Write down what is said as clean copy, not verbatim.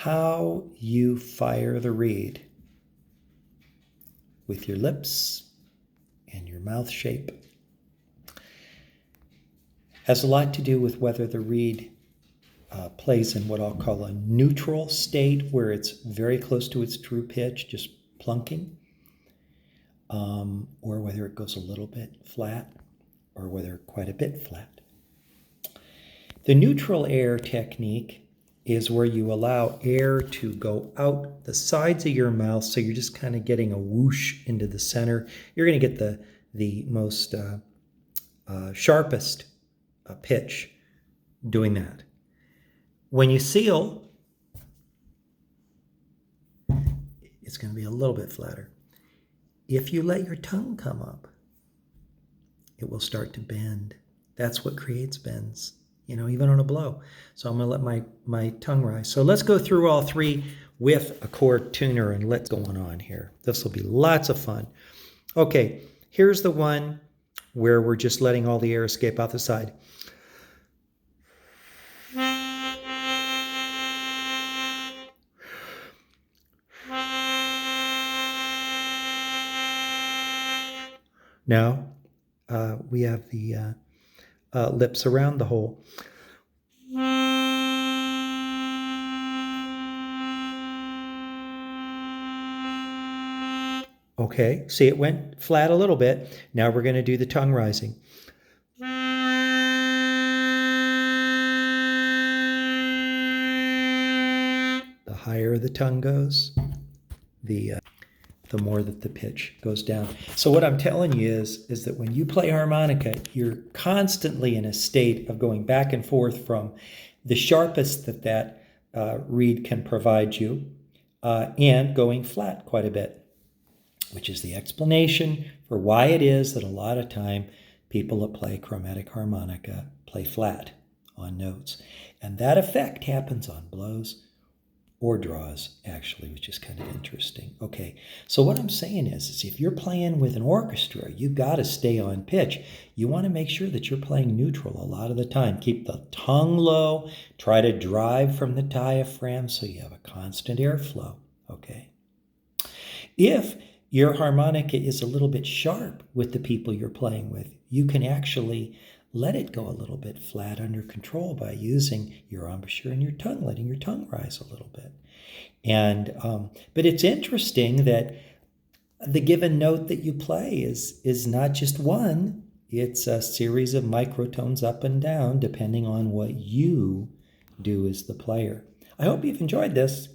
how you fire the reed with your lips and your mouth shape. Has a lot to do with whether the reed plays in what I'll call a neutral state, where it's very close to its true pitch, just plunking, or whether it goes a little bit flat, or whether quite a bit flat. The neutral air technique is where you allow air to go out the sides of your mouth, so you're just kind of getting a whoosh into the center. You're going to get the most sharpest pitch doing that. When you seal, it's going to be a little bit flatter. If you let your tongue come up, it will start to bend. That's what creates bends, even on a blow. So I'm going to let my tongue rise. So let's go through all three with a chord tuner and let's go on here. This will be lots of fun. Okay, here's the one where we're just letting all the air escape out the side. Now, we have the lips around the hole. Okay, see, it went flat a little bit. Now we're going to do the tongue rising. The higher the tongue goes, the more that the pitch goes down. So what I'm telling you is that when you play harmonica, you're constantly in a state of going back and forth from the sharpest that reed can provide you and going flat quite a bit, which is the explanation for why it is that a lot of time people that play chromatic harmonica play flat on notes. And that effect happens on blows or draws, actually, which is kind of interesting. Okay, so what I'm saying is if you're playing with an orchestra, you've got to stay on pitch. You want to make sure that you're playing neutral a lot of the time. Keep the tongue low. Try to drive from the diaphragm so you have a constant airflow, okay? If your harmonica is a little bit sharp with the people you're playing with, you can actually let it go a little bit flat under control by using your embouchure and your tongue, letting your tongue rise a little bit. And but it's interesting that the given note that you play is not just one, it's a series of microtones up and down depending on what you do as the player. I hope you've enjoyed this.